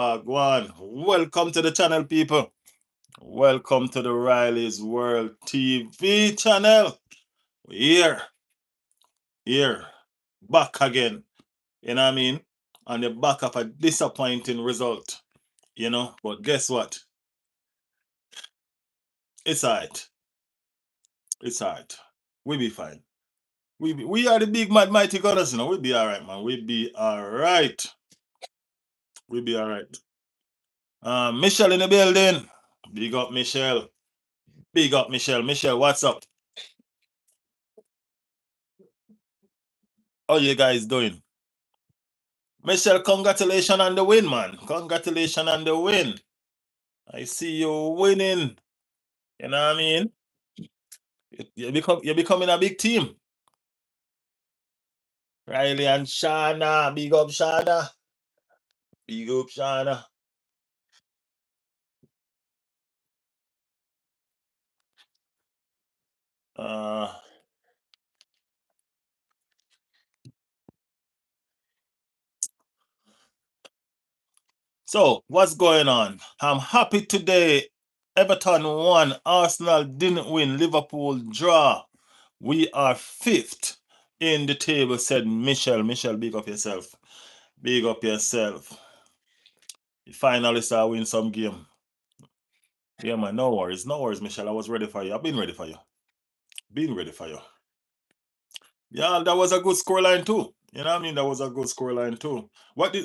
Wagwan. Welcome to the channel, people. Welcome to the Riley's World TV channel. Here, here, back again. You know what I mean? On the back of a disappointing result. But guess what? It's alright. It's alright. We be fine. We are the big mad mighty goddess, We be alright, man. We be alright. We be alright. Michelle in the building. Big up Michelle. Big up Michelle. Michelle, what's up? How you guys doing? Michelle, congratulations on the win, man. Congratulations on the win. I see you winning. You know what I mean? You're becoming a big team. Riley and Shana. Big up Shana. Big up Shana. Uh, so what's going on? I'm happy today. Everton won. Arsenal didn't win. Liverpool draw. We are fifth in the table, said Michelle. Michelle, big up yourself. Big up yourself. The finalists are win some game. Yeah, man, no worries. No worries, Michelle. I was ready for you. I've been ready for you. Been ready for you. Yeah, that was a good scoreline too. You know what I mean? That was a good scoreline too.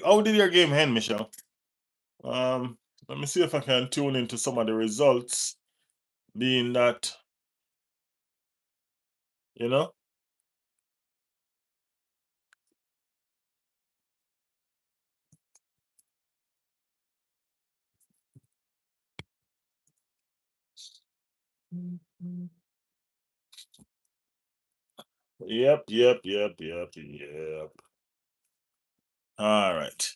How did your game end, Michelle? Um, Let me see if I can tune into some of the results. Being that, you know? Yep. All right.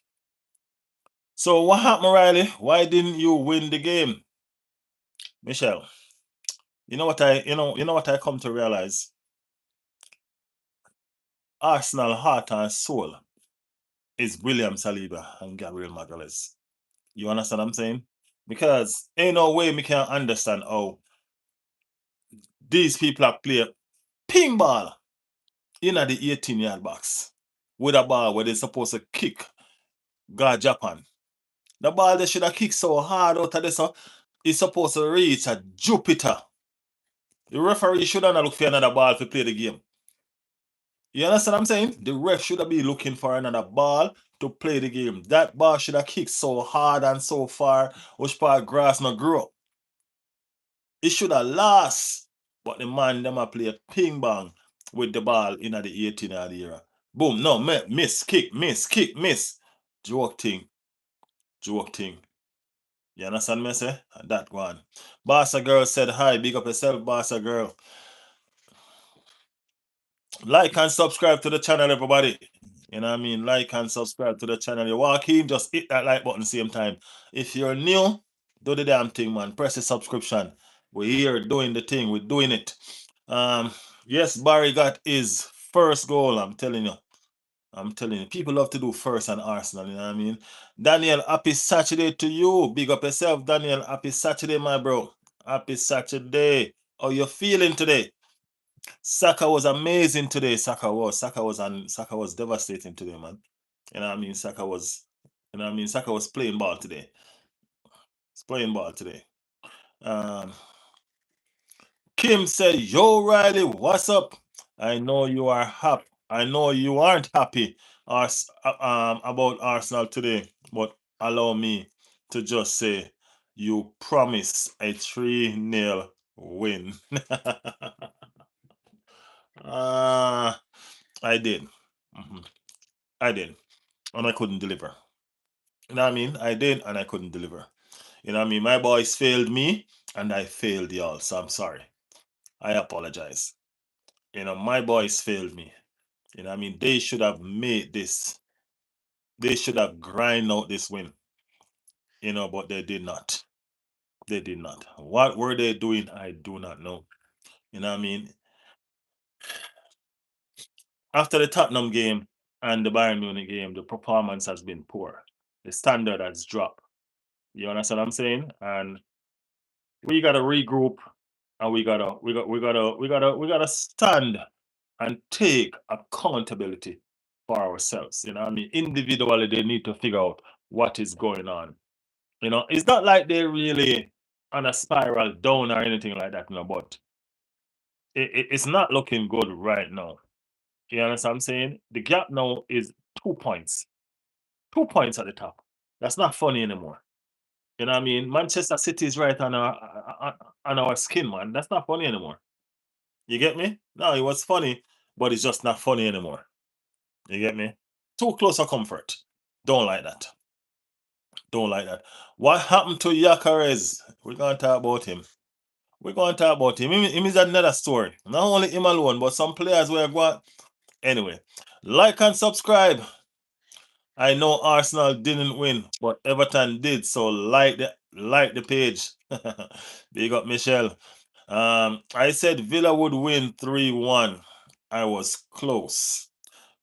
So what happened, Riley? Why didn't you win the game? Michelle, you know what I come to realize? Arsenal heart and soul is William Saliba and Gabriel Magalhaes. You understand what I'm saying? Because ain't no way we can understand how these people are play ping ball in the 18-yard box with a ball where they're supposed to kick God Japan. The ball they should have kicked so hard out of this, so it's supposed to reach a Jupiter. The referee should have not looked for another ball to play the game. You understand what I'm saying? The ref should have been looking for another ball to play the game. That ball should have kicked so hard and so far, which part grass not grow. It should have lost. But the man them a play ping bang with the ball in the 18 of the era. Boom, no, miss, kick, miss. Joke thing, joke thing. You understand me say? And that one. Barca girl said hi, big up yourself, Barca girl. Like and subscribe to the channel, everybody. You know what I mean? Like and subscribe to the channel. You walk in, just hit that like button same time. If you're new, do the damn thing, man. Press the subscription. We're here doing the thing. We're doing it. Um, yes, Barry got his first goal. I'm telling you. I'm telling you. People love to do first on Arsenal. You know what I mean? Daniel, happy Saturday to you. Big up yourself, Daniel. Happy Saturday, my bro. Happy Saturday. How you feeling today? Saka was amazing today. Saka was devastating today, man. You know what I mean? Saka was playing ball today. He's playing ball today. Um, Kim said, "Yo, Riley, what's up? I know you are happy. I know you aren't happy about Arsenal today, but allow me to just say you promise a 3-0 win." uh, I did. Mhm. I did. And I couldn't deliver. You know what I mean? I did and I couldn't deliver. You know what I mean? My boys failed me and I failed y'all. So I'm sorry. I apologize. My boys failed me. You know what I mean? They should have made this. They should have grind out this win. But they did not. They did not. What were they doing? I do not know. You know what I mean? After the Tottenham game and the Bayern Munich game, the performance has been poor. The standard has dropped. You understand what I'm saying? And we gotta regroup, and we gotta stand and take accountability for ourselves. You know what I mean? Individually, they need to figure out what is going on. It's not like they're really on a spiral down or anything like that, but it's not looking good right now. You understand what I'm saying? The gap now is 2 points. 2 points at the top. That's not funny anymore. You know what I mean? Manchester City is right on our skin, man. That's not funny anymore. You get me? No, it was funny, but it's just not funny anymore. You get me? Too close for comfort. Don't like that. Don't like that. What happened to Yacarez? We're gonna talk about him. We're gonna talk about him. Him is another story. Not only him alone, but some players were going. Anyway, like and subscribe. I know Arsenal didn't win, but Everton did. So like the page. Big up Michelle. I said Villa would win 3-1. I was close.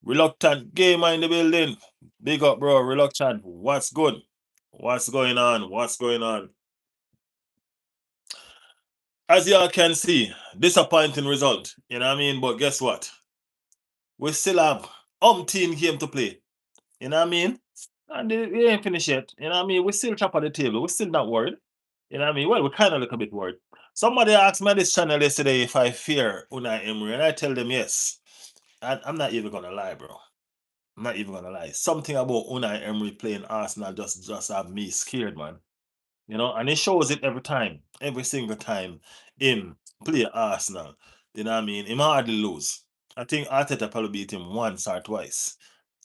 Reluctant gamer in the building. Big up, bro. Reluctant. What's good? What's going on? What's going on? As y'all can see, disappointing result. You know what I mean? But guess what? We still have umpteen game to play. You know what I mean? And we ain't finished yet. You know what I mean? We still top of the table. We're still not worried. You know what I mean? Well, we're kind of look a bit worried. Somebody asked me on this channel yesterday if I fear Unai Emery, and I tell them yes. And I'm not even gonna lie, bro. I'm not even gonna lie. Something about Unai Emery playing Arsenal just have me scared, man. And it shows it every time, every single time him play Arsenal. You know what I mean? Him hardly lose. I think Arteta probably beat him once or twice.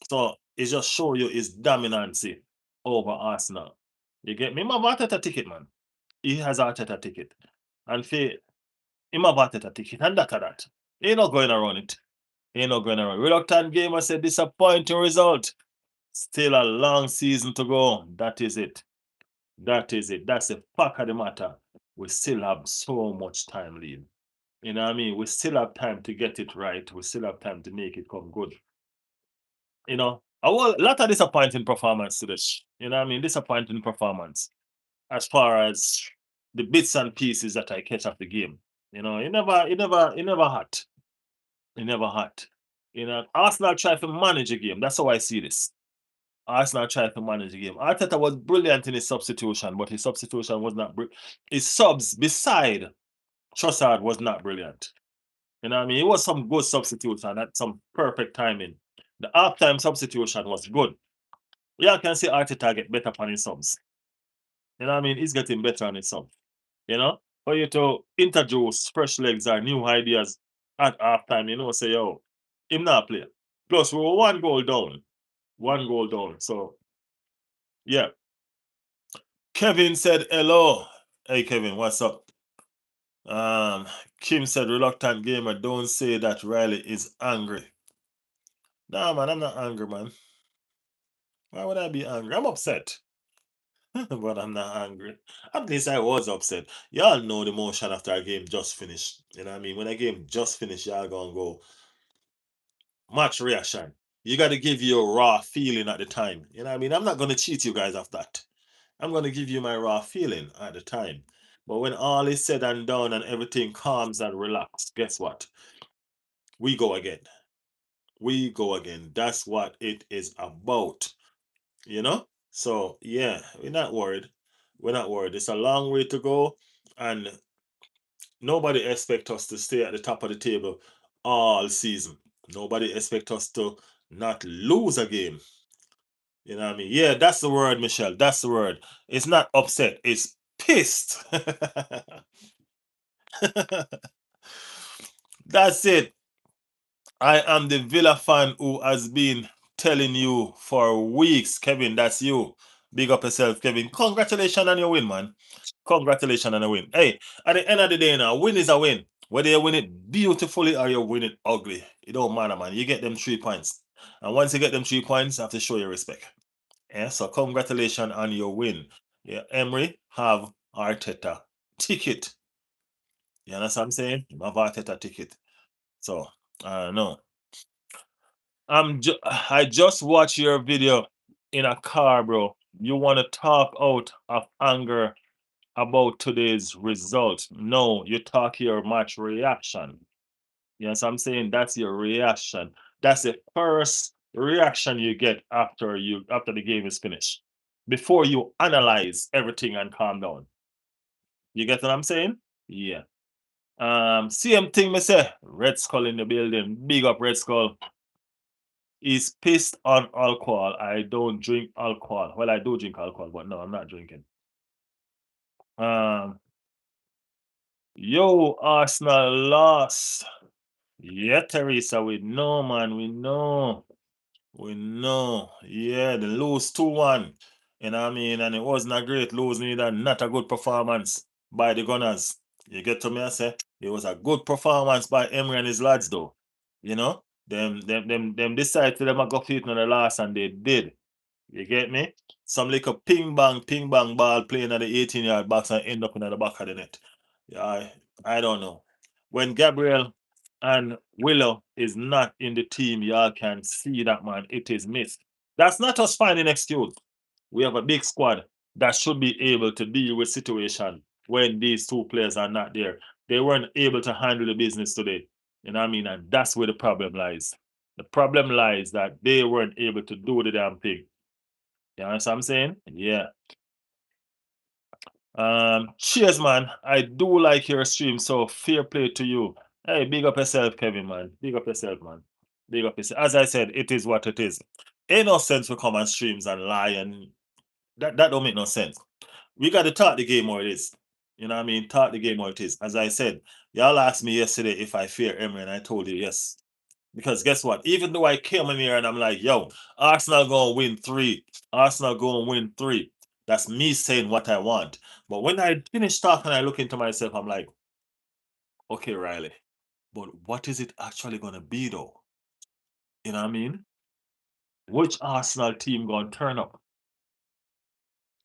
So it just show you his dominancy over Arsenal. You get me? Him have Arteta ticket, man. He has Arteta ticket. And for him have Arteta ticket, and that. He ain't not going around it. He ain't not going around. Reluctant gamer said disappointing result. Still a long season to go. That is it. That is it. That's the fact of the matter. We still have so much time leave. You know what I mean? We still have time to get it right. We still have time to make it come good. A lot of disappointing performance today. You know what I mean? Disappointing performance as far as the bits and pieces that I catch of the game. It never hot. It never hot. Arsenal try to manage a game. That's how I see this. Arsenal tried to manage the game. Arteta was brilliant in his substitution, but his substitution was not his subs beside Trossard was not brilliant. You know what I mean? It was some good substitution at some perfect timing. The halftime substitution was good. Yeah, I can see Arteta get better on his subs. You know what I mean? He's getting better on his subs. For you to introduce fresh legs or new ideas at halftime, say, yo, him not play. Plus, we were 1 goal down. 1 goal down. So, yeah. Kevin said hello. Hey Kevin, what's up? Um, Kim said reluctant gamer, don't say that Riley is angry. Nah man, I'm not angry, man. Why would I be angry? I'm upset. But I'm not angry. At least I was upset. Y'all know the motion after a game just finished. You know what I mean? When a game just finished, y'all gonna go match reaction. You gotta give your raw feeling at the time. You know what I mean? I'm not gonna cheat you guys of that. I'm gonna give you my raw feeling at the time. But when all is said and done and everything calms and relaxed, guess what? We go again. We go again. That's what it is about. So yeah, we're not worried. We're not worried. It's a long way to go, and nobody expect us to stay at the top of the table all season. Nobody expect us to not lose a game. You know what I mean? Yeah, that's the word, Michelle. That's the word. It's not upset. It's pissed. That's it. I am the Villa fan who has been telling you for weeks, Kevin. That's you. Big up yourself, Kevin. Congratulations on your win, man. Congratulations on a win. Hey, at the end of the day, now, win is a win. Whether you win it beautifully or you win it ugly, it don't matter, man. You get them 3 points. And once you get them 3 points, you have to show your respect. Yeah, so congratulations on your win. Yeah, Emery have Arteta ticket. You understand what I'm saying? You have Arteta ticket. So, I don't know. I just watched your video. in a car, bro, you want to talk out of anger about today's result. No, you talk your match reaction. Yes, I'm saying that's your reaction. That's the first reaction you get after the game is finished. Before you analyze everything and calm down. You get what I'm saying? Yeah. Same thing, me say. Red Skull in the building. Big up Red Skull. He's pissed on alcohol. I don't drink alcohol. Well, I do drink alcohol, but no, I'm not drinking. Um, yo, Arsenal lost. Yeah, Teresa, we know, man. We know. We know. Yeah, they lose 2-1. You know what I mean? And it wasn't a great lose, neither. Not a good performance by the Gunners. You get to me, I say? It was a good performance by Emery and his lads, though. You know? Them decided to them a go fit on the last, and they did. You get me? Some little ping bang ball playing at the 18-yard box and end up in the back of the net. Yeah, I don't know. When Gabriel and Willow is not in the team, y'all can see that, man. It is missed. That's not us finding excuse. We have a big squad that should be able to deal with situation when these two players are not there. They weren't able to handle the business today. You know what I mean? And that's where the problem lies. The problem lies that they weren't able to do the damn thing. You understand what I'm saying? Yeah. Cheers, man. I do like your stream, so fair play to you. Hey, big up yourself, Kevin, man. Big up yourself, man. Big up yourself. As I said, it is what it is. Ain't no sense to come on streams and lie, and that don't make no sense. We got to talk the game more it is. You know what I mean? Talk the game more it is. As I said, y'all asked me yesterday if I fear Emery, and I told you yes. Because guess what? Even though I came in here and I'm like, yo, Arsenal gonna win three. Arsenal gonna win three. That's me saying what I want. But when I finish talking, I look into myself, I'm like, okay, Riley, but what is it actually gonna be though? You know what I mean? Which Arsenal team gonna turn up?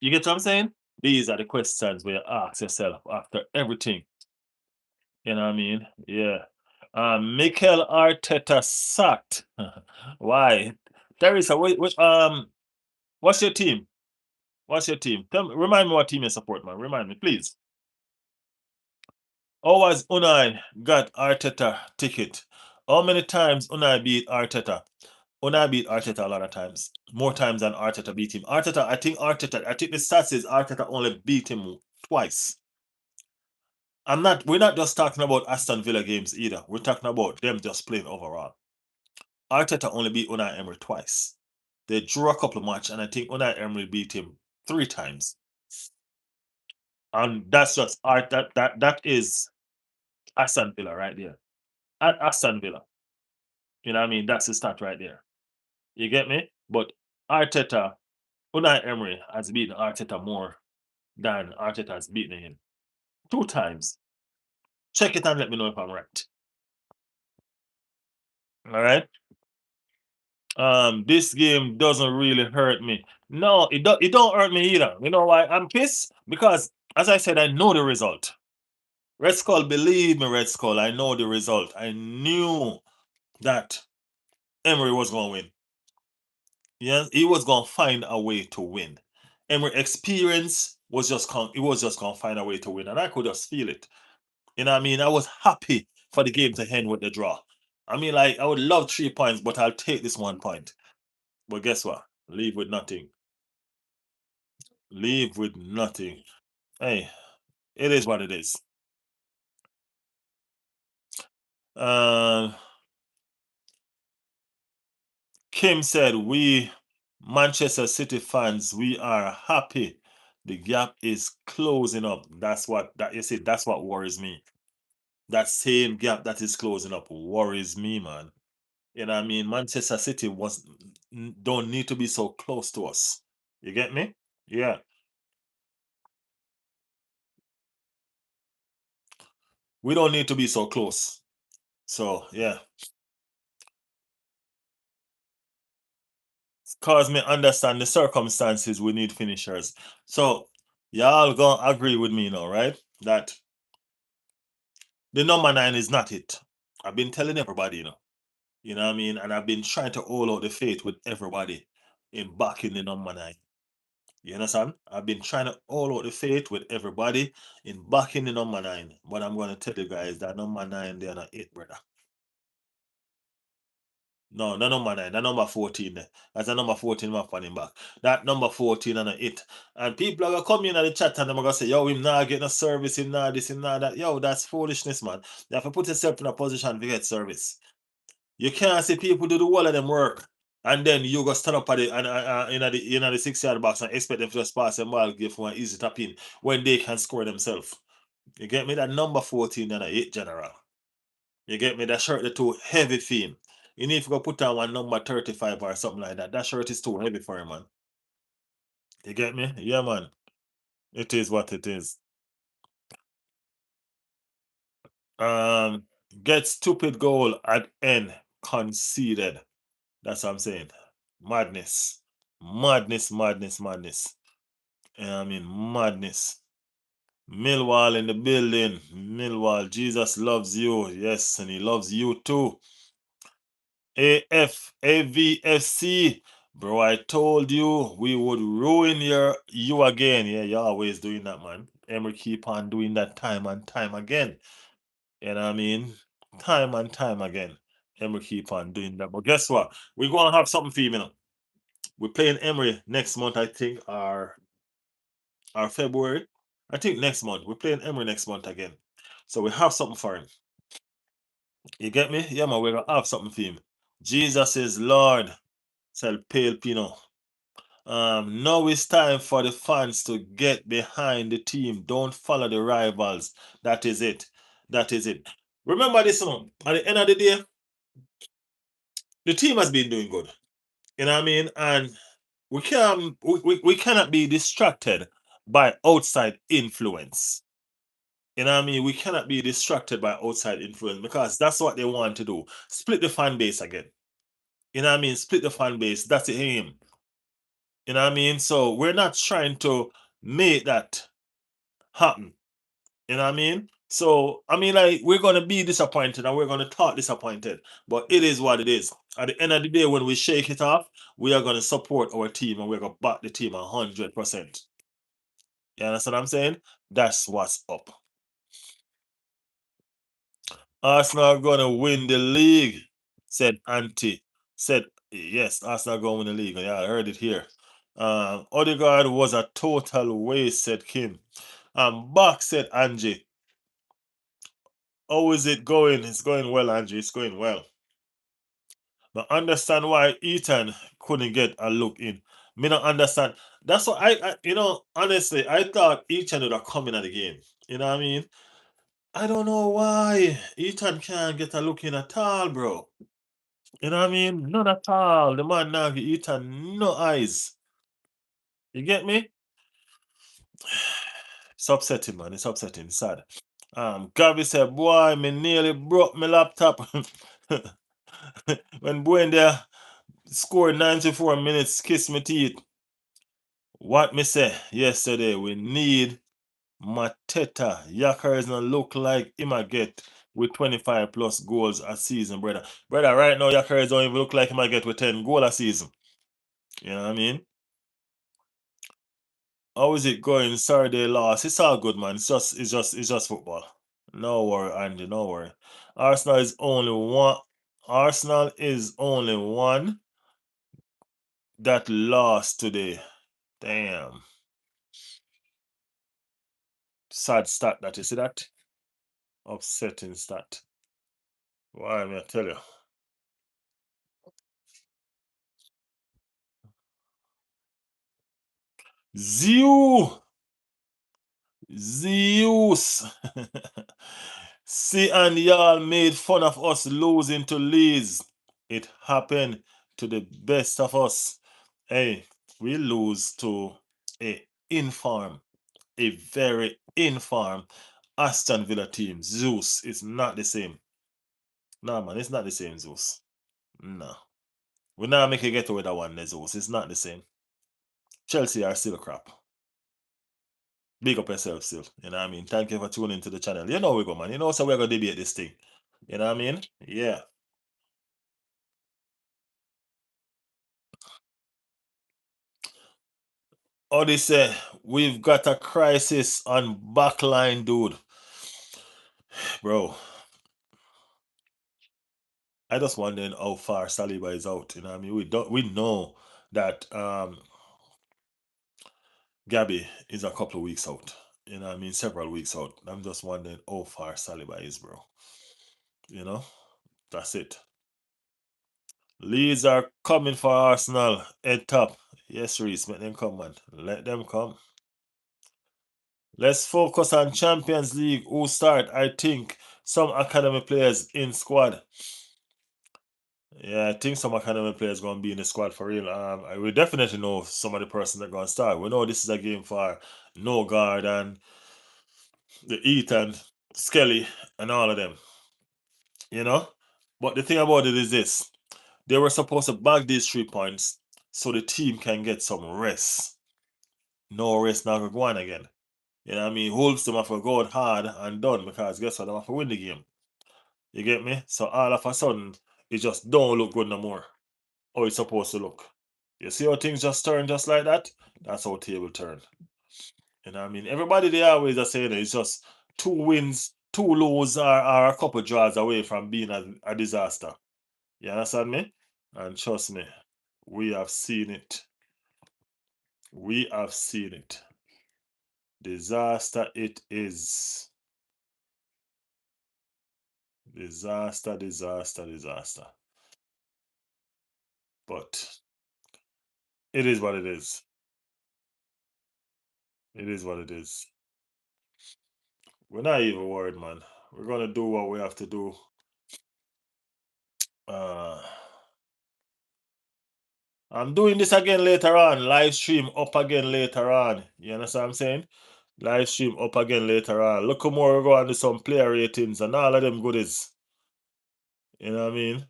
You get what I'm saying? These are the questions where you ask yourself after everything. You know what I mean? Yeah. Mikel Arteta sacked. Why? Teresa, what's your team? What's your team? Tell me, remind me what team you support, man. Remind me, please. How has Unai got Arteta ticket? How many times Unai beat Arteta? Unai beat Arteta a lot of times. More times than Arteta beat him. I think I think the stats is Arteta only beat him twice. We're not just talking about Aston Villa games either. We're talking about them just playing overall. Arteta only beat Unai Emery twice. They drew a couple of matches, and I think Unai Emery beat him 3 times. And that's just art that is Aston Villa right there. At Aston Villa. You know what I mean? That's the stat right there. You get me? But Arteta, Unai Emery has beaten Arteta more than Arteta has beaten him. 2 times. Check it and let me know if I'm right. All right. This game doesn't really hurt me. No, it don't hurt me either. You know why? I'm pissed because, as I said, I know the result. Red Skull, believe me, Red Skull, I know the result. I knew that Emery was going to win. Yeah, he was going to find a way to win. Emery experience was just it was just going to find a way to win, and I could just feel it. You know what I mean? I was happy for the game to end with the draw. I mean, like, I would love 3 points, but I'll take this 1 point. But guess what? Leave with nothing. Leave with nothing. Hey, it is what it is. Uh, Kim said, we Manchester City fans, we are happy. The gap is closing up. That's what worries me. That same gap that is closing up worries me, man. You know what I mean? Manchester City don't need to be so close to us. You get me? Yeah. We don't need to be so close. So yeah. Cause me understand the circumstances we need finishers. So y'all gonna agree with me now, right? That the number 9 is not it. I've been telling everybody, you know. You know what I mean? And I've been trying to hold out the faith with everybody. in backing the number 9. You understand? I've been trying to all out the faith with everybody in backing the number 9. But I'm going to tell you guys that number 9, they're not it, brother. No, not number 9, that number 14 there. That's a number 14 my running back. That number 14 and it. And people are gonna come in at the chat and they're gonna say, yo, him not getting a service, him not this, him not that. Yo, that's foolishness, man. You have to put yourself in a position to get service. You can't see people do the whole of them work. And then you go stand up at the and in the 6 yard box and expect them to just pass the ball, give one easy tap in when they can score themselves. You get me? That number 14 and a 8 general. You get me? That shirt is too heavy for him. You need to go put on one number 35 or something like that. That shirt is too heavy for him, man. You get me? Yeah, man. It is what it is. Um, get stupid goal at end conceded. That's what I'm saying. Madness. Madness, madness, madness. I mean, madness. Millwall in the building. Millwall, Jesus loves you. Yes, and he loves you too. AVFC. Bro, I told you we would ruin you again. Yeah, you're always doing that, man. Emery keep on doing that time and time again. You know what I mean? Time and time again. Emery keep on doing that. But guess what? We're gonna have something for you, you know. We're playing Emery next month, I think, our February. I think next month. We're playing Emery next month again. So we have something for him. You get me? Yeah, man, we're gonna have something for him. Jesus is Lord, said Pale Pino. Now it's time for the fans to get behind the team. Don't follow the rivals. That is it. That is it. Remember this one. At the end of the day, the team has been doing good. You know what I mean? And we cannot be distracted by outside influence. You know what I mean? We cannot be distracted by outside influence because that's what they want to do. Split the fan base again. You know what I mean? Split the fan base. That's the aim. You know what I mean? So we're not trying to make that happen. You know what I mean? So I mean, like we're gonna be disappointed and we're gonna talk disappointed, but it is what it is. At the end of the day, when we shake it off, we are gonna support our team and we're gonna back the team 100%. You understand what I'm saying? That's what's up. Arsenal are gonna win the league, said Auntie. Said yes, Arsenal are gonna win the league. Yeah, I heard it here. Odegaard was a total waste, said Kim. Bach said Angie. How is it going? It's going well, Angie. It's going well. But understand why Ethan couldn't get a look in. Me not understand. That's what honestly, I thought Ethan would have come in at the game. You know what I mean? I don't know why Ethan can't get a look in at all, bro. You know what I mean? None at all. The man now give Ethan no eyes. You get me? It's upsetting, man. It's upsetting. Sad. Gavi said, boy, me nearly broke my laptop. When Buendia scored 94 minutes, kiss my teeth. What me say yesterday, we need Mateta. Yakers not look like him a get with 25 plus goals a season, brother. Brother, right now Yakers don't even look like him a get with 10 goals a season. You know what I mean? How is it going? Sorry they lost. It's all good, man. It's just football. No worry, Andy, no worry. Arsenal is only one. Arsenal is only one that lost today. Damn. Sad stat that. You see that? Upsetting stat. Why, me I tell you. Zeus. See, and y'all made fun of us losing to Leeds. It happened to the best of us. Hey, we lose to a inform, a very inform Aston Villa team. Zeus is not the same. No, man, it's not the same, Zeus. No. We now make a get with that one, Zeus. It's not the same. Chelsea are still crap. Big up yourself still. You know what I mean? Thank you for tuning into the channel. You know we go, man. You know, so we're gonna debate this thing. You know what I mean? Yeah. Odyssey, we've got a crisis on backline, dude. Bro, I just wondering how far Saliba is out. You know what I mean? We know that Gabby is a couple of weeks out. You know what I mean? Several weeks out. I'm just wondering how far Saliba is, bro. You know? That's it. Leeds are coming for Arsenal. Head top. Yes, Reese, let them come, man. Let them come. Let's focus on Champions League. Who start? I think some academy players in squad. Yeah, I think some academy players gonna be in the squad for real. I will definitely know some of the person that gonna start. We know this is a game for No Guard and the Ethan, Skelly, and all of them. You know? But the thing about it is this. They were supposed to bag these 3 points so the team can get some rest. No rest now go on again. You know what I mean? Wolves them have to go out hard and done because guess what? They have to win the game. You get me? So all of a sudden, it just don't look good no more. How it's supposed to look. You see how things just turn just like that? That's how table turn. You know what I mean? Everybody they always are saying it's just 2 wins, 2 losses, or a couple draws away from being a disaster. You understand me? And trust me, we have seen it. We have seen it. Disaster it is. Disaster, disaster, disaster. But it is what it is. It is what it is. We're not even worried, man. We're gonna do what we have to do. Uh, I'm doing this again later on. Live stream up again later on. You understand what I'm saying? Live stream up again later on. Look how more we're going to do some player ratings and all of them goodies. You know what I mean?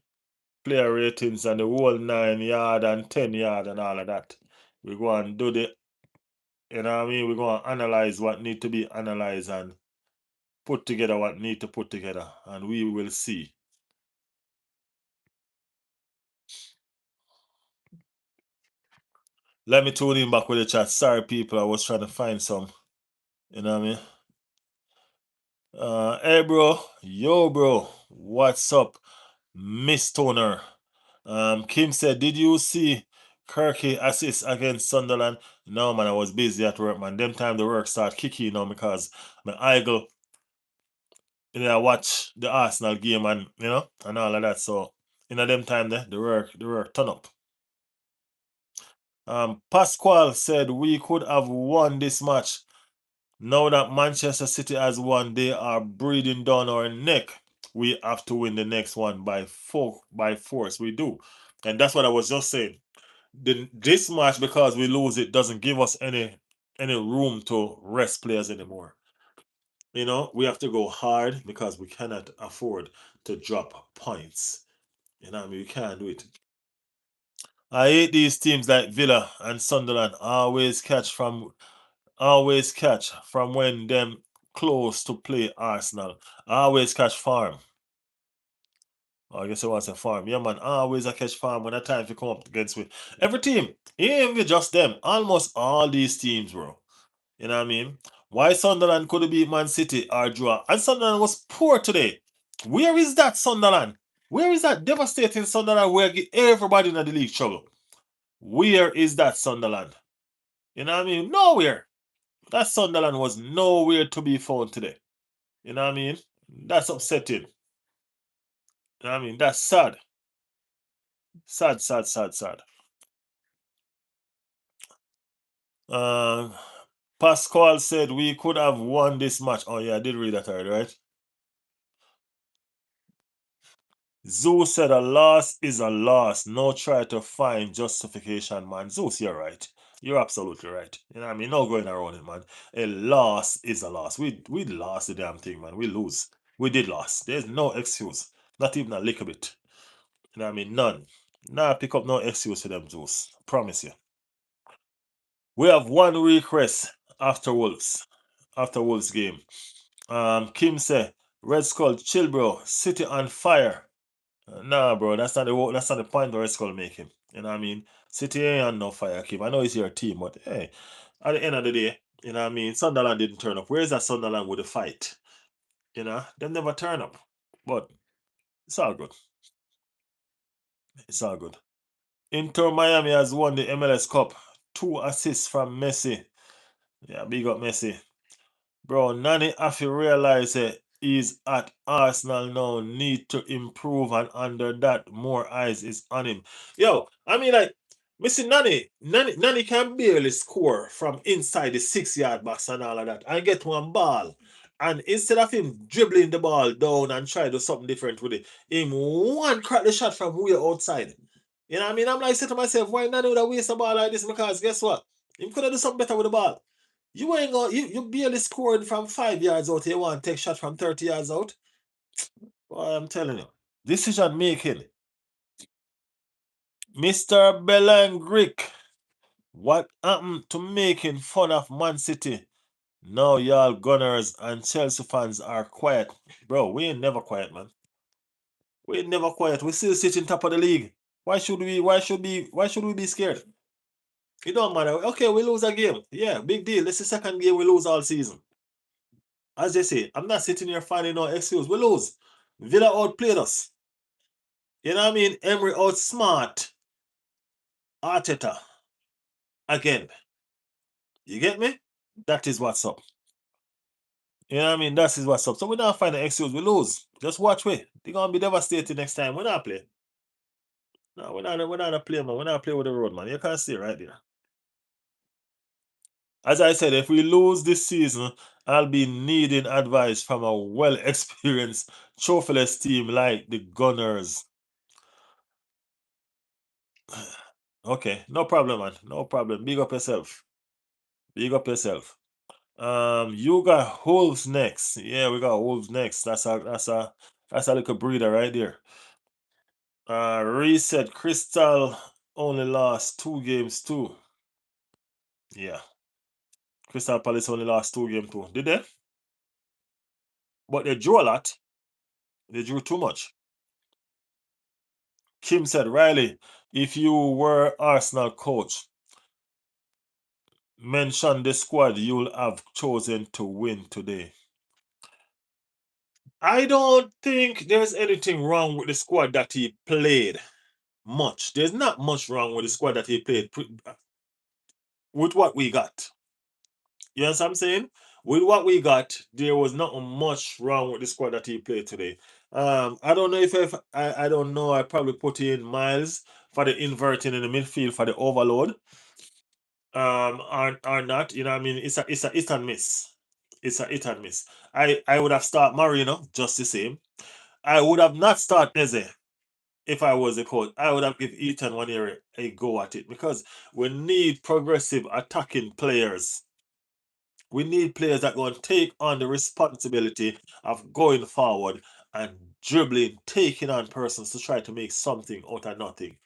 Player ratings and the whole 9 yard and 10 yard and all of that. We go and do the, you know what I mean? We go and analyze what need to be analyzed and put together what need to put together, and we will see. Let me tune in back with the chat. Sorry, people, I was trying to find some. You know what I mean? Hey, bro. Yo, bro. What's up, Miss Toner? Kim said, did you see Kirky assist against Sunderland? No, man, I was busy at work, man. Them time the work start kicking, because my idol, I watch the Arsenal game and, and all of that. So, them time there, the work turn up. Pasquale said we could have won this match. Now that Manchester City has won, they are breathing down our neck. We have to win the next one by force. We do. And that's what I was just saying. This match, because we lose it, doesn't give us any room to rest players anymore. We have to go hard because we cannot afford to drop points. I mean, we can't do it. I hate these teams like Villa and Sunderland always catch from when them close to play Arsenal. Always catch farm. Oh, I guess it was a farm. Yeah, man. Always a catch farm when a time to come up against with every team. Even just them. Almost all these teams, bro. You know what I mean? Why Sunderland could beat Man City or draw? And Sunderland was poor today. Where is that Sunderland? Where is that devastating Sunderland where everybody in the league trouble? Where is that Sunderland? You know what I mean? Nowhere. That Sunderland was nowhere to be found today. You know what I mean? That's upsetting. You know what I mean? That's sad. Sad, sad, sad, sad. Um, Pascal said we could have won this match. Oh, yeah, I did read that already, right? Zeus said a loss is a loss. No try to find justification, man. Zeus, you're right. You're absolutely right. You know what I mean? No going around it, man. A loss is a loss. We lost the damn thing, man. We lose. We did lose. There's no excuse. Not even a little bit. You know what I mean? None. Nah, pick up no excuse for them, Zeus. Promise you. We have one request after Wolves. After Wolves game. Kim said, Red Skull, chill, bro. City on fire. Nah, bro, that's not the point the Red Skull making. You know what I mean? City ain't on no fire, Kim. I know it's your team, but hey, at the end of the day, you know what I mean, Sunderland didn't turn up. Where's that Sunderland with the fight? You know, them never turn up. But it's all good. It's all good. Inter Miami has won the MLS Cup. 2 assists from Messi. Yeah, big up Messi. Bro, Nani have to realize he's at Arsenal now. Need to improve, and under that, more eyes is on him. Yo, I mean, like, Missy Nani can barely score from inside the 6 yard box and all of that. And get one ball. And instead of him dribbling the ball down and try to do something different with it, him one crack the shot from way outside. You know what I mean? I'm like saying to myself, why Nani would have waste a ball like this? Because guess what? Him could have done something better with the ball. You ain't going you barely scored from 5 yards out. You want to take shot from 30 yards out? Boy, I'm telling you. Decision making. Mr. Belangrick. What happened to making fun of Man City? Now y'all Gunners and Chelsea fans are quiet. Bro, we ain't never quiet, man. We ain't never quiet. We still sitting top of the league. Why should we be scared? It don't matter. Okay, we lose a game. Yeah, big deal. This is the second game we lose all season. As they say, I'm not sitting here finding no excuse. We lose. Villa outplayed us. You know what I mean? Emery outsmart Arteta again. You get me? That is what's up. You know what I mean? That is what's up. So we don't find an excuse. We lose. Just watch we. They're gonna be devastated next time. We're not playing. No, we're not a play, man. We're not playing with the road, man. You can see right there. As I said, if we lose this season, I'll be needing advice from a well-experienced trophyless team like the Gunners. Okay, no problem, man. No problem. Big up yourself. Big up yourself. You got Wolves next. Yeah, we got Wolves next. That's a little breeder right there. Reset Crystal only lost 2 games too. Yeah. Crystal Palace only lost 2 games too. Did they? But they drew a lot. They drew too much. Kim said, Riley, if you were Arsenal coach, mention the squad you'll have chosen to win today. I don't think there's anything wrong with the squad that he played. Much. There's not much wrong with the squad that he played with what we got. You know what I'm saying? With what we got, there was not much wrong with the squad that he played today. I don't know if I don't know. I probably put in Miles for the inverting in the midfield for the overload. Or not. You know what I mean? It's a hit and miss. It's a hit and miss. I would have started Marino just the same. I would have not started Neze if I was a coach. I would have given Ethan 1 year a go at it because we need progressive attacking players. We need players that going to take on the responsibility of going forward and dribbling, taking on persons to try to make something out of nothing.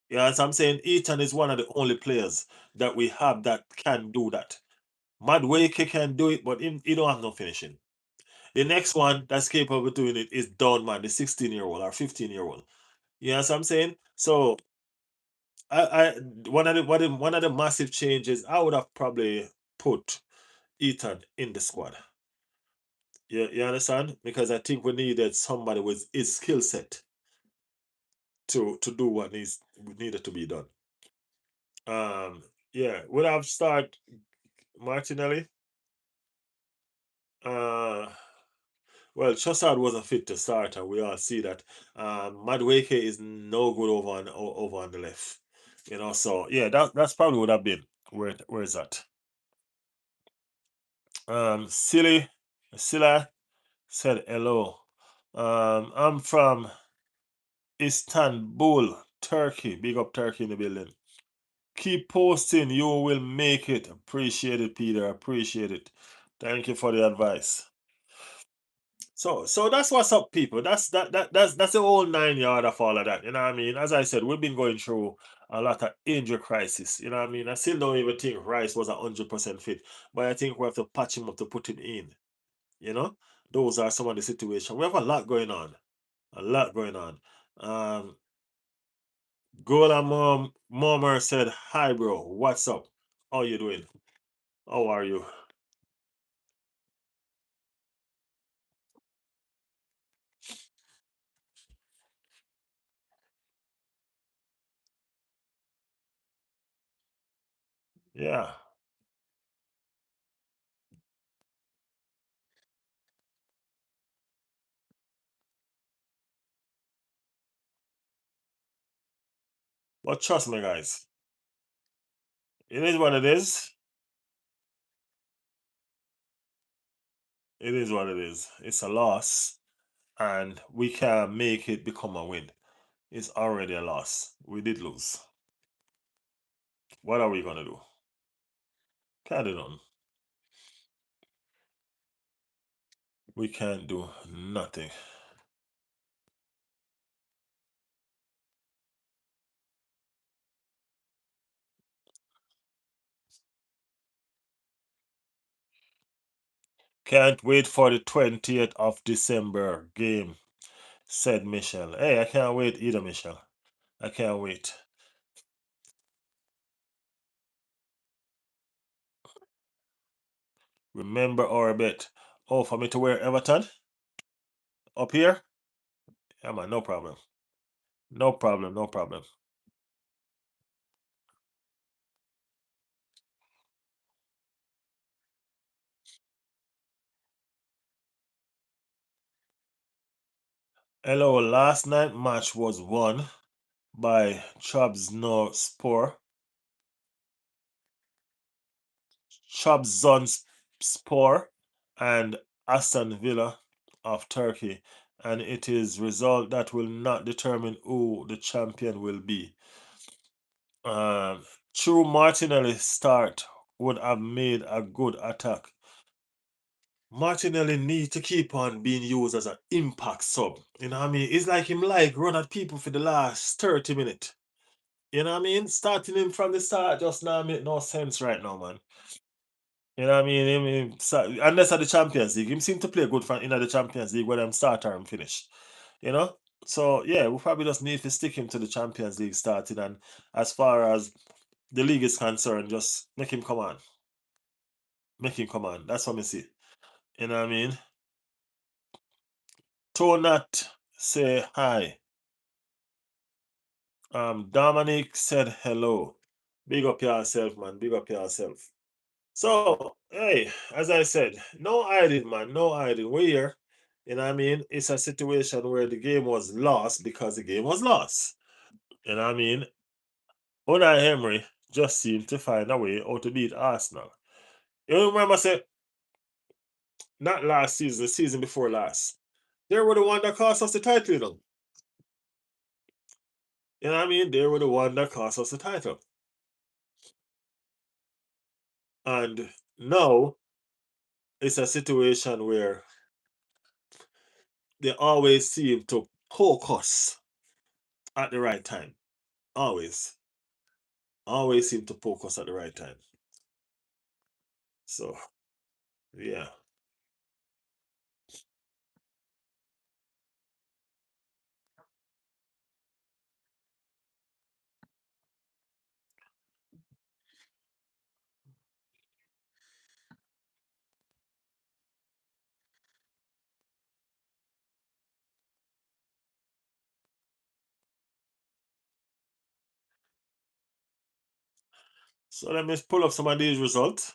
You know what I'm saying? Ethan is one of the only players that we have that can do that. Madwake can do it, but he don't have no finishing. The next one that's capable of doing it is Downman, the 16-year-old or 15-year-old. You know what I'm saying? So I one of the massive changes I would have probably put Ethan in the squad. You understand? Because I think we needed somebody with his skill set to do what needed to be done. Yeah, would have start Martinelli. Uh well, Trossard wasn't fit to start, and we all see that. Madueke is no good over on the left. You know, so yeah, that's probably would have been where is that? Silla said hello. I'm from Istanbul, Turkey. Big up Turkey in the building. Keep posting. You will make it. Appreciate it, Peter. Appreciate it. Thank you for the advice. So that's what's up, people. That's the whole 9 yard of all of that. You know what I mean? As I said, we've been going through a lot of injury crisis. You know what I mean? I still don't even think Rice was 100% fit, but I think we have to patch him up to put him in. You know, those are some of the situations. We have a lot going on. A lot going on. Gola Mom Mommer said, "Hi, bro. What's up? How you doing?" How are you? Yeah. But trust me, guys, it is what it is. It is what it is. It's a loss, and we can't make it become a win. It's already a loss. We did lose. What are we gonna do? Can't do nothing. We can't do nothing. Can't wait for the 20th of December game, said Michelle. Hey, I can't wait either, Michelle. I can't wait. Remember our bet. Oh, for me to wear Everton up here? Yeah, man, no problem. No problem, no problem. Hello, last night match was won by Trabzonspor, Trabzonspor and Aston Villa of Turkey, and it is result that will not determine who the champion will be. Um, True Martinelli start would have made a good attack. Martinelli need to keep on being used as an impact sub. You know what I mean? It's like him like run at people for the last 30 minutes. You know what I mean? Starting him from the start just now make no sense right now, man. You know what I mean? Unless at the Champions League, him seem to play good in the Champions League where them start and finish. You know? So yeah, we probably just need to stick him to the Champions League starting, and as far as the league is concerned, just make him come on. Make him come on. That's what I see. You know what I mean? Tonat say hi. Dominic said hello. Big up yourself, man. Big up yourself. So, hey, as I said, no hiding, man. No hiding. We're here. You know what I mean? It's a situation where the game was lost because the game was lost. You know what I mean? Unai Emery just seemed to find a way how to beat Arsenal. You remember, say, not last season, the season before last. They were the one that cost us the title, you know. You know what I mean? They were the one that cost us the title. And now it's a situation where they always seem to poke us at the right time. Always. Always seem to poke us at the right time. So, yeah. So let me pull up some of these results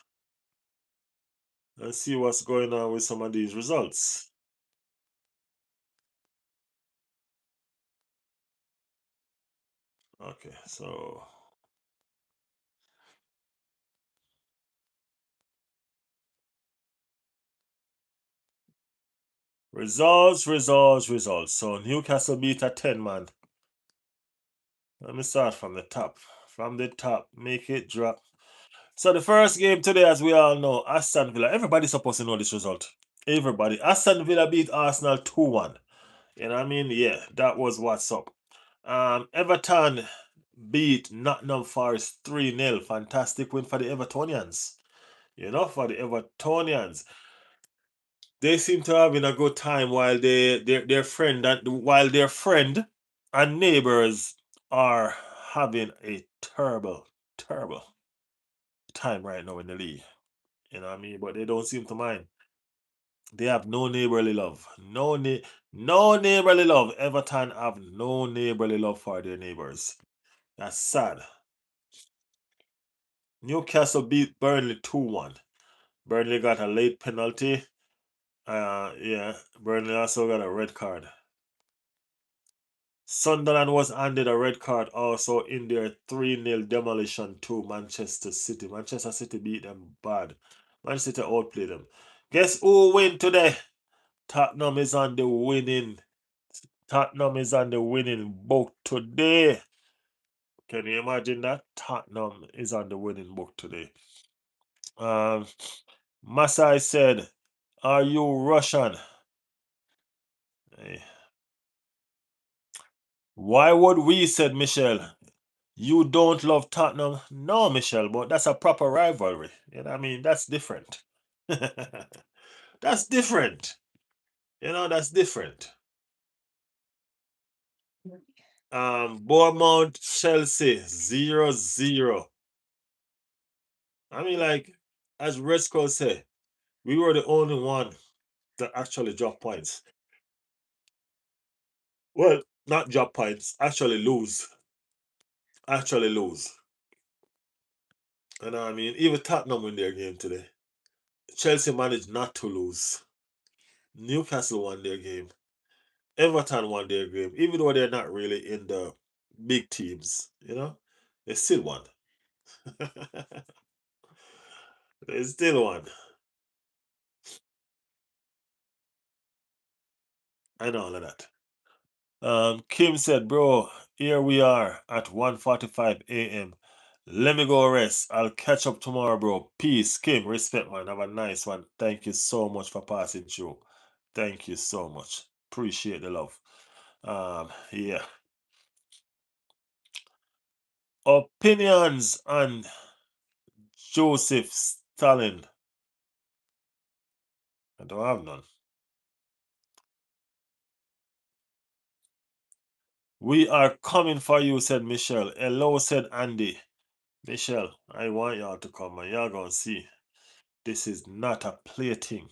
and see what's going on with some of these results. Okay, so results. So Newcastle beat a 10 man. Let me start from the top. From the top, make it drop. So the first game today, as we all know, Aston Villa. Everybody's supposed to know this result. Everybody. Aston Villa beat Arsenal 2-1. You know what I mean? Yeah, that was what's up. Everton beat Nottingham Forest 3-0. Fantastic win for the Evertonians. You know, for the Evertonians. They seem to have been a good time while their friend and neighbors are having a terrible, terrible time right now in the league. You know what I mean? But they don't seem to mind. They have no neighborly love. No neighborly love. Everton have no neighborly love for their neighbors. That's sad. Newcastle beat Burnley 2-1. Burnley got a late penalty. Yeah, Burnley also got a red card. Sunderland was handed a red card also in their 3-0 demolition to Manchester City. Manchester City beat them bad. Manchester City outplayed them. Guess who win today? Tottenham is on the winning. Tottenham is on the winning boat today. Can you imagine that? Tottenham is on the winning boat today. Masai said, "Are you Russian?" Eh, why would we? Said Michelle. You don't love Tottenham? No, Michelle, but that's a proper rivalry. You know what I mean? That's different. That's different. That's different. Bournemouth, Chelsea, 0-0. I mean, like, as Resco said, we were the only one that actually dropped points. Well, not drop points, actually lose. Actually lose. You know what I mean? Even Tottenham win their game today. Chelsea managed not to lose. Newcastle won their game. Everton won their game, even though they're not really in the big teams. They still won. They still won. And all of that. Kim said, bro, here we are at 1:45 a.m. Let me go rest. I'll catch up tomorrow, bro. Peace. Kim, respect, man. Have a nice one. Thank you so much for passing through. Thank you so much. Appreciate the love. Yeah. Opinions on Joseph Stalin. I don't have none. We are coming for you, said Michelle. Hello, said Andy. Michelle, I want y'all to come and y'all gonna see. This is not a plaything.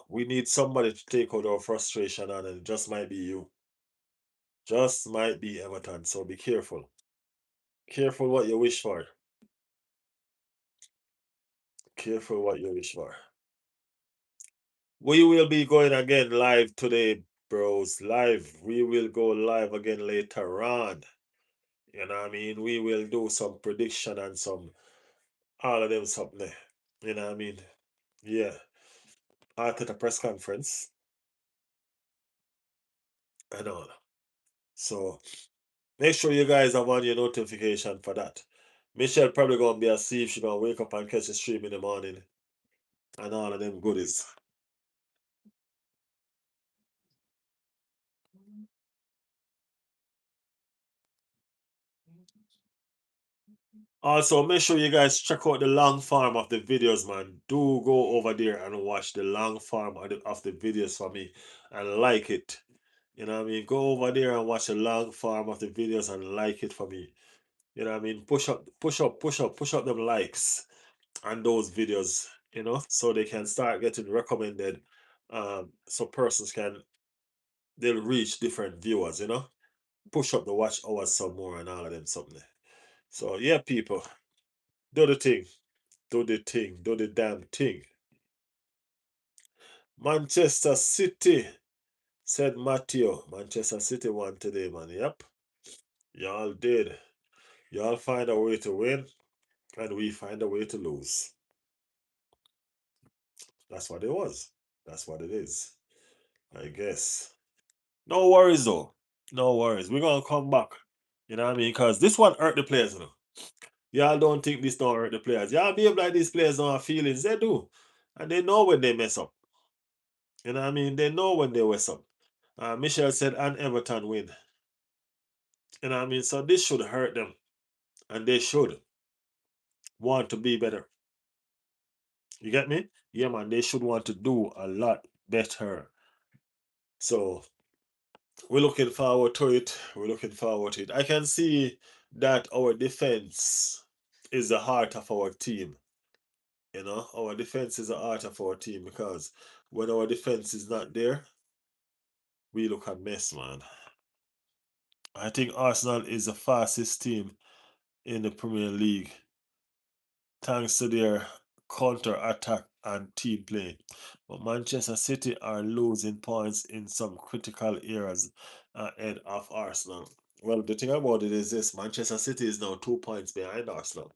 We need somebody to take out our frustration on, and it just might be you. Just might be Everton. So be careful. Careful what you wish for. Careful what you wish for. We will be going again live today, bros. Live. We will go live again later on. You know what I mean? We will do some prediction and some all of them something there. You know what I mean? Yeah. At a press conference and all. So make sure you guys have on your notification for that. Michelle probably gonna be asleep. She gonna wake up and catch the stream in the morning and all of them goodies. Also, make sure you guys check out the long form of the videos, man. Do go over there and watch the long form of the videos for me and like it. You know what I mean? Go over there and watch the long form of the videos and like it for me. You know what I mean? Push up them likes on those videos, so they can start getting recommended. So persons they'll reach different viewers. Push up the watch hours some more and all of them something. So yeah, people, do the thing. Do the thing. Do the damn thing. Manchester City, said Matteo. Manchester City won today, man. Yep. Y'all did. Y'all find a way to win, and we find a way to lose. That's what it was. That's what it is. I guess. No worries though. No worries. We're gonna come back. You know what I mean? Because this one hurt the players. Y'all don't think this don't hurt the players. Y'all behave like these players don't have feelings. They do. And they know when they mess up. You know what I mean? They know when they mess up. Michelle said, and Everton win. You know what I mean? So this should hurt them. And they should want to be better. You get me? Yeah, man. They should want to do a lot better. So we're looking forward to it. We're looking forward to it. I can see that our defense is the heart of our team. Our defense is the art of our team because when our defense is not there, we look a mess, man. I think Arsenal is the fastest team in the Premier League thanks to their counter attack and team play. But Manchester City are losing points in some critical areas ahead of Arsenal. Well, the thing about it is this: Manchester City is now 2 points behind Arsenal.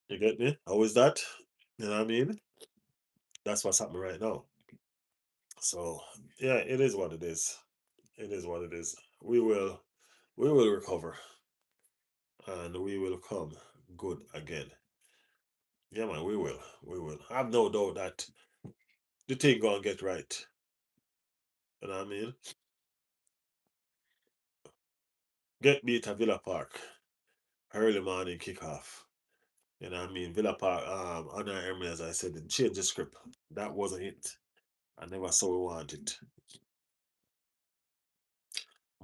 You get me? How is that? You know what I mean? That's what's happening right now. So yeah, it is what it is. It is what it is. We will recover and we will come good again. Yeah, man, we will. We will. I have no doubt that the thing gonna get right. You know what I mean? Get beat at Villa Park. Early morning kickoff. You know what I mean? Villa Park, under Emery, as I said, didn't change the script. That wasn't it. I never saw we want it.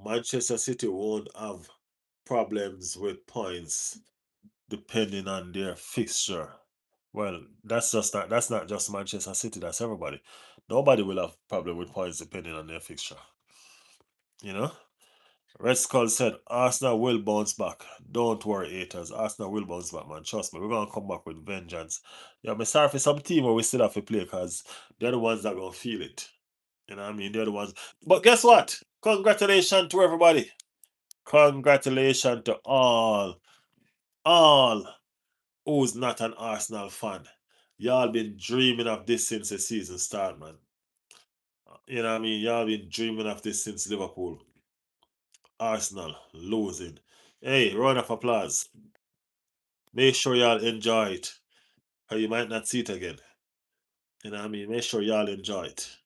Manchester City won't have problems with points depending on their fixture. Well, that's not just Manchester City, that's everybody. Nobody will have problem with points depending on their fixture. You know? Red Skull said Arsenal will bounce back. Don't worry, haters. Arsenal will bounce back, man. Trust me, we're gonna come back with vengeance. Yeah, I'm sorry for some team where we still have to play because they're the ones that gonna feel it. You know what I mean? They're the ones. But guess what? Congratulations to everybody. Congratulations to all who's not an Arsenal fan. Y'all been dreaming of this since the season start, man. You know what I mean? Y'all been dreaming of this since Liverpool. Arsenal losing. Hey, round of applause. Make sure y'all enjoy it. Or you might not see it again. You know what I mean? Make sure y'all enjoy it.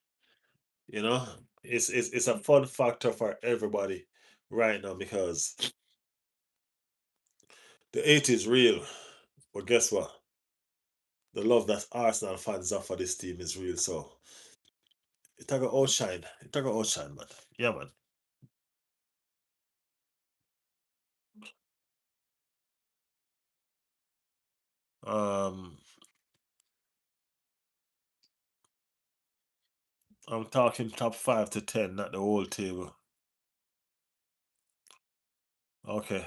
You know? It's a fun factor for everybody right now because the 80 is real. But guess what? The love that Arsenal fans have for this team is real. So it took a outshine. It took a outshine, man. Yeah, man. Um, I'm talking top 5 to 10, not the whole table. Okay.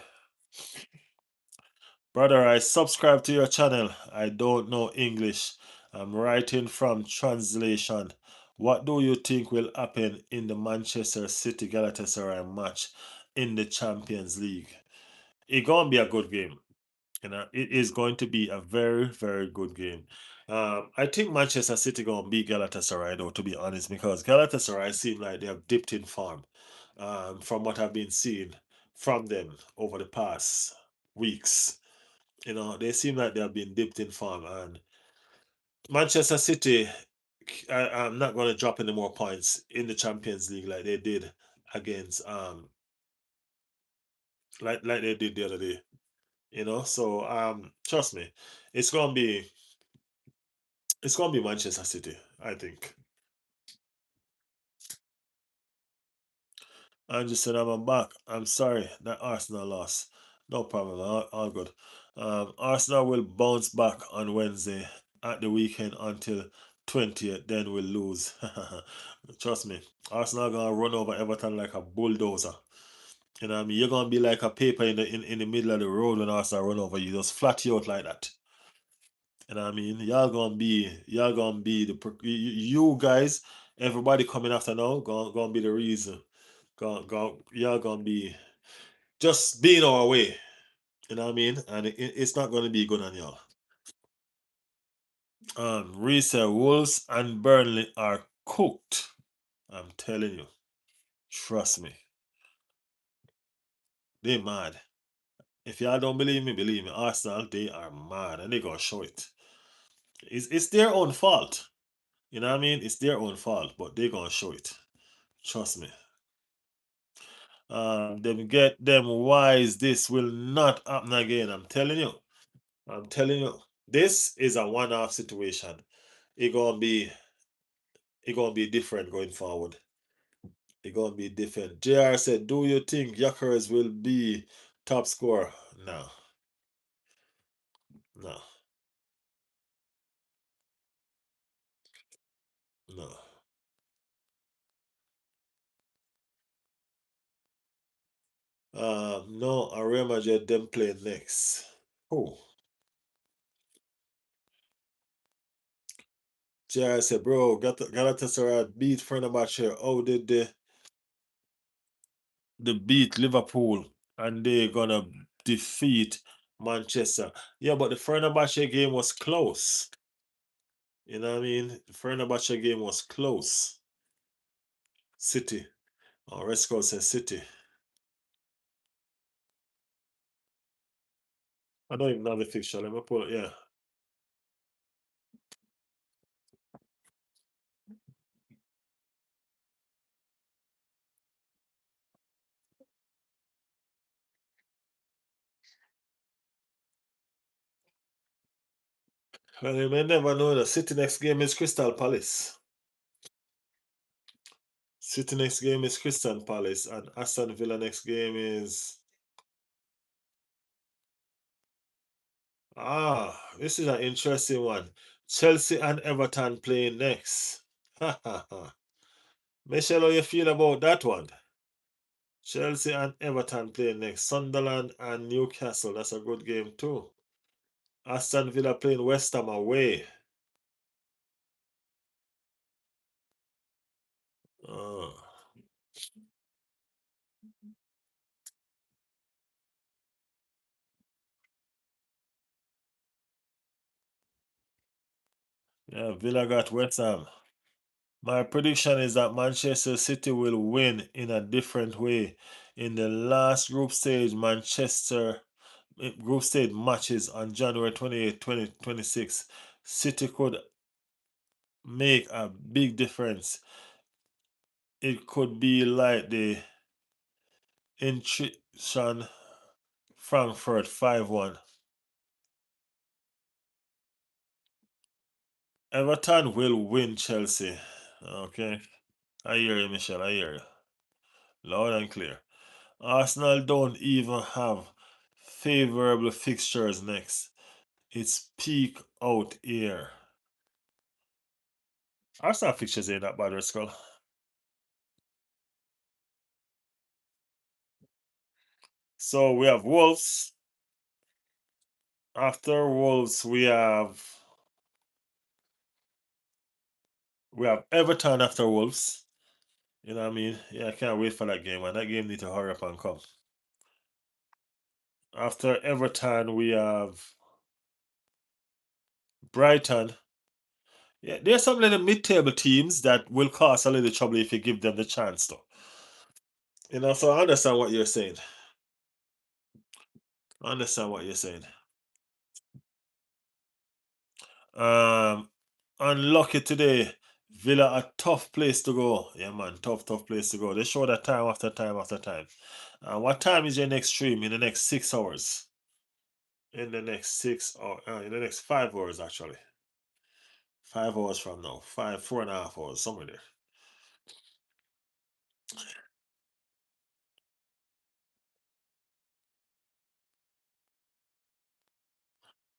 Brother, I subscribe to your channel. I don't know English. I'm writing from translation. What do you think will happen in the Manchester City Galatasaray match in the Champions League? It's gonna be a good game. It is going to be a very, very good game. I think Manchester City gonna beat Galatasaray though, to be honest, because Galatasaray seem like they have dipped in form. From what I've been seeing from them over the past weeks. They seem like they have been dipped in form. And Manchester City, I'm not going to drop any more points in the Champions League like they did against like they did the other day. So trust me, it's gonna be it's gonna be Manchester City, I think. I just said I'm back. I'm sorry that Arsenal lost. No problem, all good. Arsenal will bounce back on Wednesday at the weekend until 20th, then we'll lose. Trust me, Arsenal gonna run over Everton like a bulldozer. You know what I mean? You're gonna be like a paper in the middle of the road when Arsenal run over you, just flat you out like that. You know what I mean? Y'all gonna be you guys, everybody coming after now, gonna be the reason. Y'all gonna be just being our way. You know what I mean? And it's not gonna be good on y'all. Reese Wolves and Burnley are cooked. I'm telling you. Trust me. They mad. If y'all don't believe me, believe me. Arsenal, they are mad and they gonna show it. It's their own fault. You know what I mean? It's their own fault, but they gonna show it. Trust me. Them get them wise. This will not happen again. I'm telling you. I'm telling you. This is a one-off situation. It gonna be it gonna be different going forward. It gonna be different. JR said, "Do you think Yakers will be top scorer?" No, No, no. No, Real Madrid them play next. Oh, JR said, bro, Galatasaray beat Fenerbahce. How did they beat Liverpool and they gonna defeat Manchester? Yeah, but the Fenerbahce game was close. You know what I mean? The Fenerbahce game was close. City. Or Resco says City. I don't even know the fixture. Let me pull it. Yeah. Well, you may never know. The City next game is Crystal Palace. City next game is Crystal Palace, and Aston Villa next game is. This is an interesting one. Chelsea and Everton playing next. Ha ha ha. Michelle, how you feel about that one? Chelsea and Everton playing next. Sunderland and Newcastle. That's a good game too. Aston Villa playing West Ham away. Uh, yeah, Villa got West Ham. My prediction is that Manchester City will win in a different way. In the last group stage matches on January 28, 2026, City could make a big difference. It could be like the Intrusion Frankfurt 5-1. Everton will win Chelsea. Okay. I hear you, Michelle. I hear you. Loud and clear. Arsenal don't even have favorable fixtures next. It's peak out here. Arsenal fixtures ain't that bad, Rascal. So we have Wolves. After Wolves, we have Everton after Wolves. You know what I mean? Yeah, I can't wait for that game, and that game need to hurry up and come. After Everton, we have Brighton. Yeah, there's some little mid-table teams that will cause a little trouble if you give them the chance, though. So I understand what you're saying. I understand what you're saying. Um, Unlucky today. Villa a tough place to go. Yeah, man, tough place to go. They show that time after time after time. What time is your next stream? In the next 6 hours. In the next in the next 5 hours actually. 5 hours from now. 4.5 hours, somewhere there.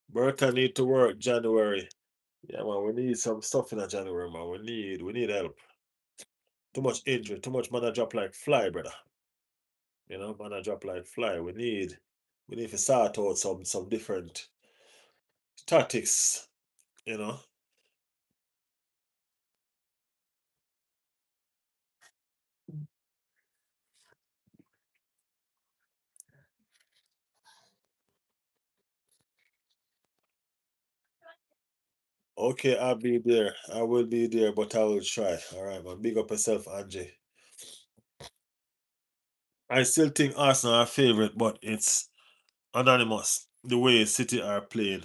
Bertha need to work January. Yeah, man, we need some stuff in January, man. We need help. Too much injury, too much man drop like fly, brother. Man drop like fly. We need to start out some different tactics, you know. Okay, I'll be there. I will be there, but I will try. All right, man. Big up yourself, Angie. I still think Arsenal are favorite, but it's anonymous the way City are playing.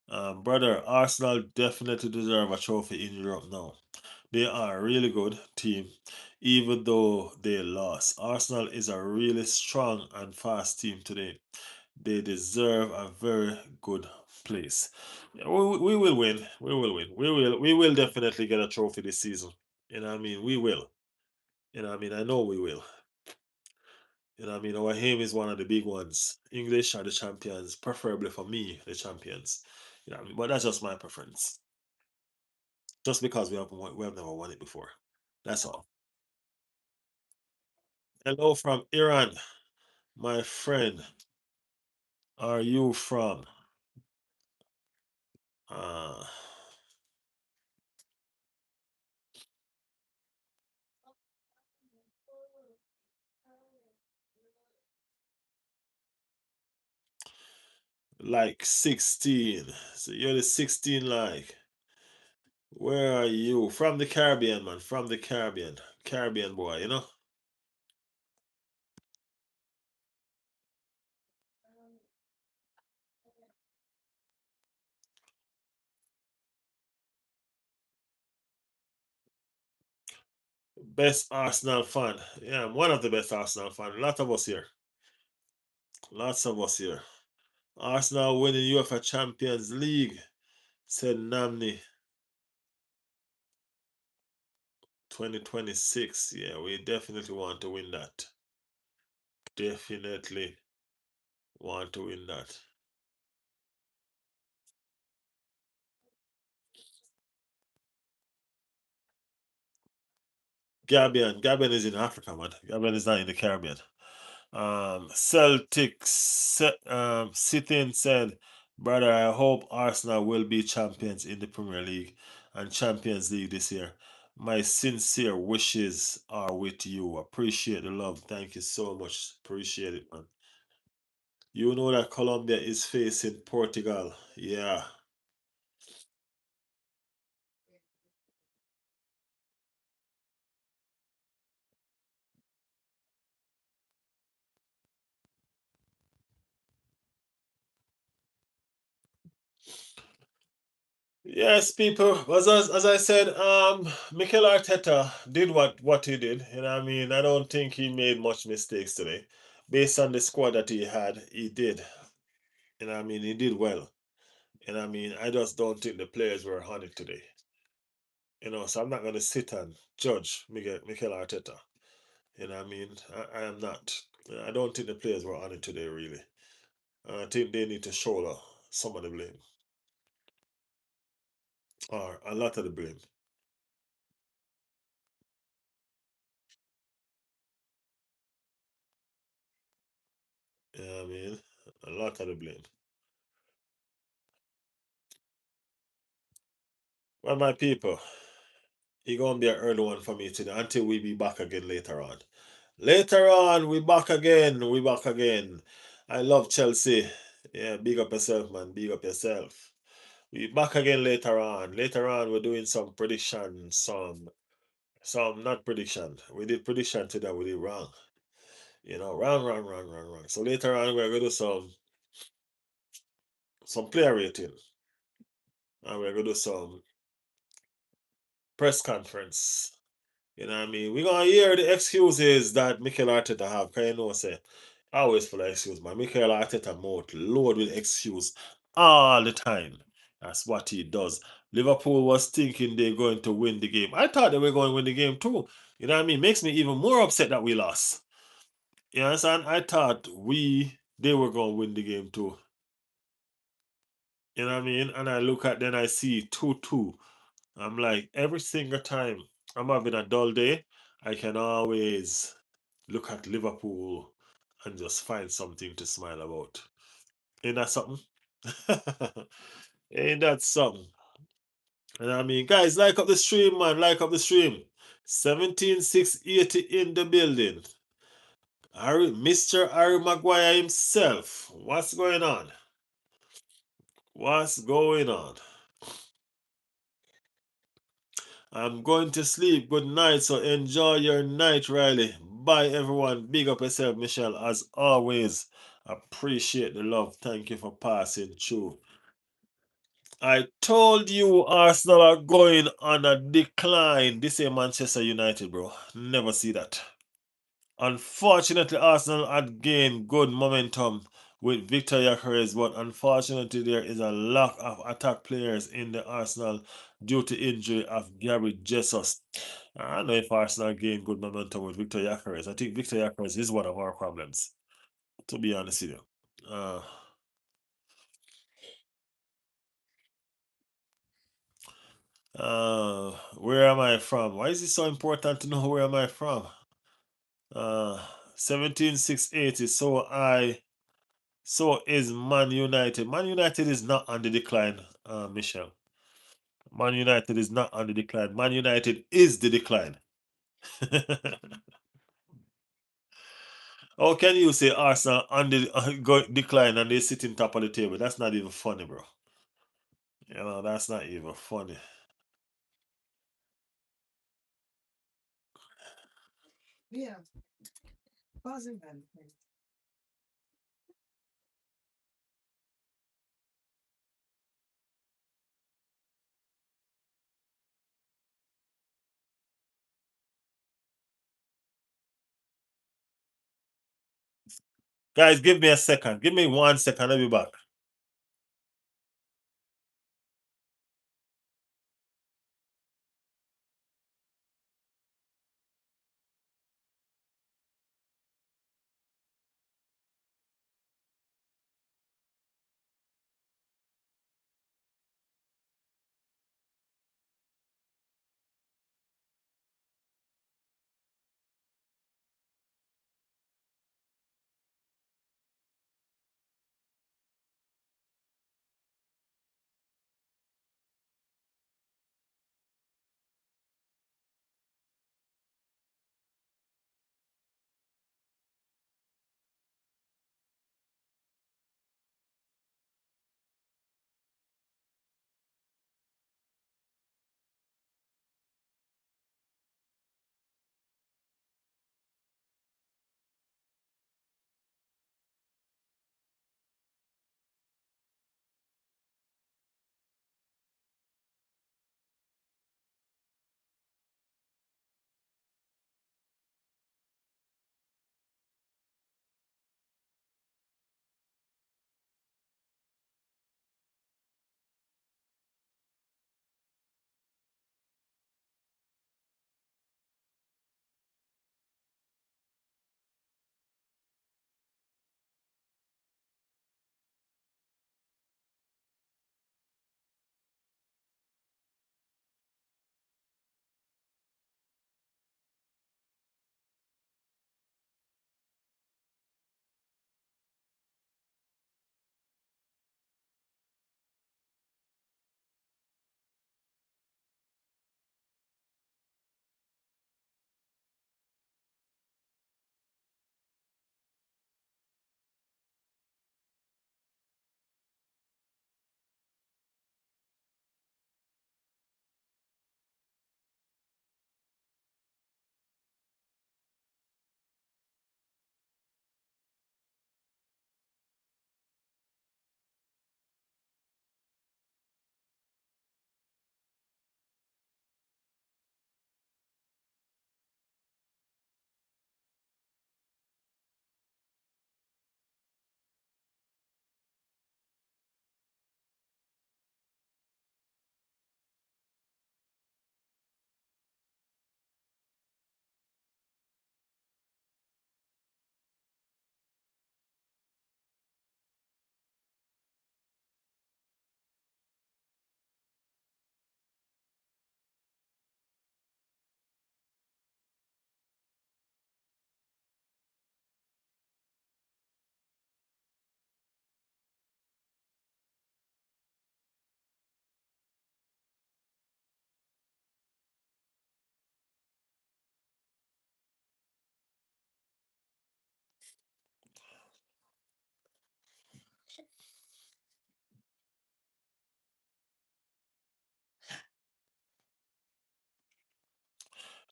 Brother, Arsenal definitely deserve a trophy in Europe now. They are a really good team, even though they lost. Arsenal is a really strong and fast team today. They deserve a very good place. Yeah, we will win. We will win. We will definitely get a trophy this season. You know what I mean? We will. You know what I mean? I know we will. You know what I mean? Our aim is one of the big ones. English are the champions, preferably for me, the champions. You know what I mean? But that's just my preference. Just because we have never won it before. That's all. Hello from Iran, my friend. Are you from? Uh, like 16. So you're the 16 like. Where are you? From the Caribbean, man. From the Caribbean. Caribbean boy, you know? Best Arsenal fan. Yeah, I'm one of the best Arsenal fan. Lots of us here. Lots of us here. Arsenal winning UEFA Champions League, said Namni. 2026. Yeah, we definitely want to win that. Definitely want to win that. Gabion is in Africa, man. Gabion is not in the Caribbean. Sitting said, brother, I hope Arsenal will be champions in the Premier League and Champions League this year. My sincere wishes are with you. Appreciate the love. Thank you so much. Appreciate it, man. You know that Colombia is facing Portugal. Yeah. Yes, people. As I said, Mikel Arteta did what he did. You know what I mean? I don't think he made much mistakes today. Based on the squad that he had, he did. You know what I mean? He did well. You know what I mean? I just don't think the players were on it today. You know, so I'm not gonna sit and judge Mikel Arteta. You know what I mean? I am not. I don't think the players were on it today, really. I think they need to shoulder some of the blame. Or a lot of the blame. You know what I mean? A lot of the blame. Well, my people, it's gonna be an early one for me today until we be back again later on. Later on, we back again. We back again. I love Chelsea. Yeah, big up yourself, man. Big up yourself. We back again later on. Later on, we're doing some prediction, some not prediction. We did prediction today, we did wrong. You know, wrong, wrong, wrong, wrong, wrong. So later on, we're gonna do some player rating, and we're gonna do some press conference. You know what I mean? We're gonna hear the excuses that Mikel Arteta have. Cause you know say always full of excuse, man. Mikel Arteta mouth load with excuse all the time. That's what he does. Liverpool was thinking they're going to win the game. I thought they were going to win the game too. You know what I mean? Makes me even more upset that we lost. You understand? I thought they were going to win the game too. You know what I mean? And I look at then I see 2-2. I'm like, every single time I'm having a dull day, I can always look at Liverpool and just find something to smile about. Ain't that something? Ain't that something? And I mean, guys, like up the stream, man. Like up the stream. 17680 in the building. Mr. Harry Maguire himself. What's going on? What's going on? I'm going to sleep. Good night. So enjoy your night, Riley. Bye, everyone. Big up yourself, Michelle. As always, appreciate the love. Thank you for passing through. I told you Arsenal are going on a decline. This is Manchester United, bro. Never see that. Unfortunately, Arsenal had gained good momentum with Victor Gyökeres, but unfortunately, there is a lack of attack players in the Arsenal due to injury of Gary Jesus. I don't know if Arsenal gained good momentum with Victor Gyökeres. I think Victor Gyökeres is one of our problems, to be honest with you. Where am I from? Why is it so important to know where am I from? Uh, 17,680. So is Man United. Man United is not on the decline, Michelle. Man United is not on the decline. Man United is the decline. How can you say Arsenal on the decline and they sit in top of the table? That's not even funny, bro. That's not even funny. Guys, give me a second. Give me 1 second. I'll be back.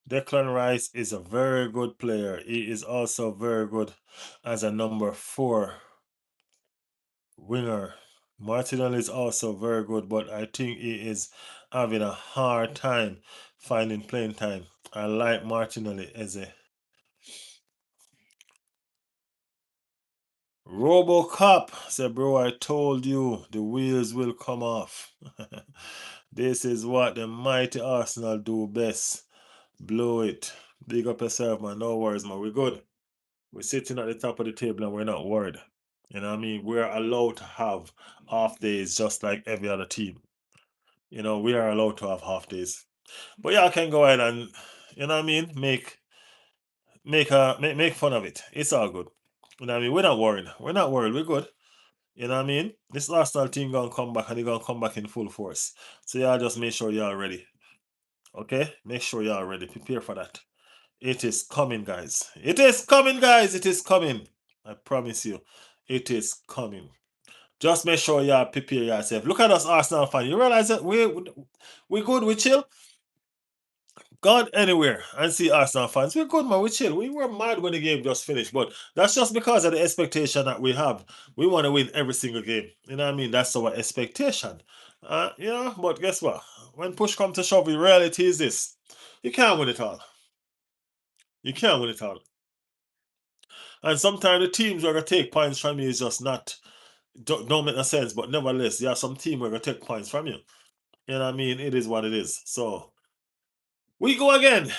Declan Rice is a very good player. He is also very good as a number four winger. Martinelli is also very good, but I think he is having a hard time finding playing time. I like Martinelli as a RoboCop. Say, bro, I told you the wheels will come off. This is what the mighty Arsenal do best. Blow it. Big up yourself, man. No worries, man. We're good. We're sitting at the top of the table and we're not worried. You know what I mean? We're allowed to have half days just like every other team. You know, we are allowed to have half days. But y'all can go ahead and, you know what I mean, make fun of it. It's all good. You know what I mean? We're not worried. We're not worried. We're good. You know what I mean? This Arsenal team gonna come back and they're gonna come back in full force. So y'all just make sure y'all ready. Okay? Make sure y'all ready. Prepare for that. It is coming, guys. It is coming, guys. It is coming. I promise you. It is coming. Just make sure y'all prepare yourself. Look at us, Arsenal fan. You realize that we good, we chill. Gone anywhere and see Arsenal fans. We're good, man. We chill. We were mad when the game just finished, but that's just because of the expectation that we have. We want to win every single game. You know what I mean? That's our expectation. But guess what? When push comes to shove, the reality is this: you can't win it all. You can't win it all. And sometimes the teams who are gonna take points from you is just not don't make no sense. But nevertheless, there are some team who are gonna take points from you. You know what I mean? It is what it is. So we go again.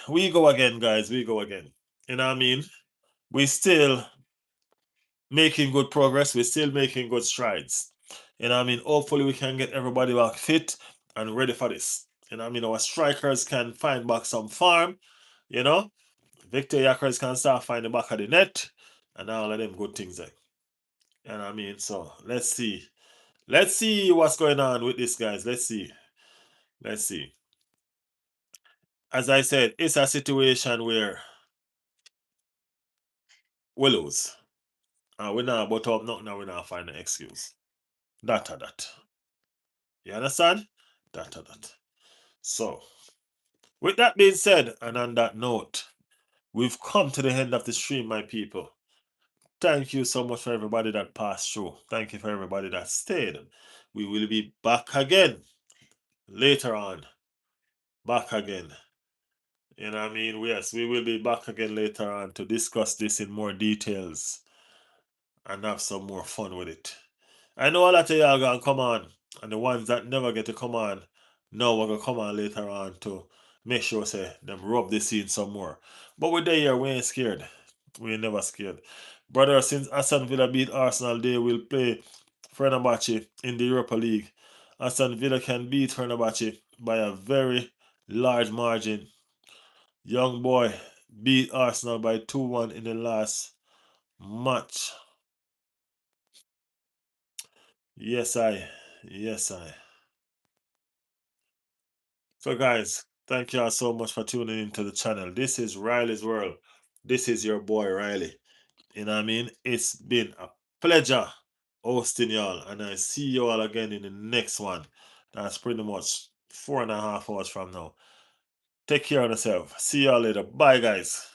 We go again, guys. We go again. You know what I mean? We still making good progress. We're still making good strides. You know what I mean? Hopefully we can get everybody back fit and ready for this. You know what I mean? Our strikers can find back some farm, you know. Victor Yakers can start finding back of the net and all of them good things there. You know what I mean? So let's see. Let's see what's going on with this, guys. Let's see. Let's see. As I said, it's a situation where we lose. And we're not but up nothing and we're not find an excuse. That or that. You understand? That or that. So, with that being said, and on that note, we've come to the end of the stream, my people. Thank you so much for everybody that passed through. Thank you for everybody that stayed. We will be back again later on. Back again. You know what I mean? Yes, we will be back again later on to discuss this in more details and have some more fun with it. I know a lot of y'all gonna come on, and the ones that never get to come on, now we're gonna come on later on to make sure say them rub the scene some more. But we're there, we ain't scared. We ain't never scared. Brother, since Aston Villa beat Arsenal, they will play Fenerbahce in the Europa League. Aston Villa can beat Fenerbahce by a very large margin. Young boy beat Arsenal by 2-1 in the last match. Yes, I. Yes, I. So, guys, thank you all so much for tuning into the channel. This is Riley's World. This is your boy Riley. You know what I mean? It's been a pleasure hosting y'all, and I see you all again in the next one. That's pretty much 4.5 hours from now. Take care of yourself. See y'all later. Bye, guys.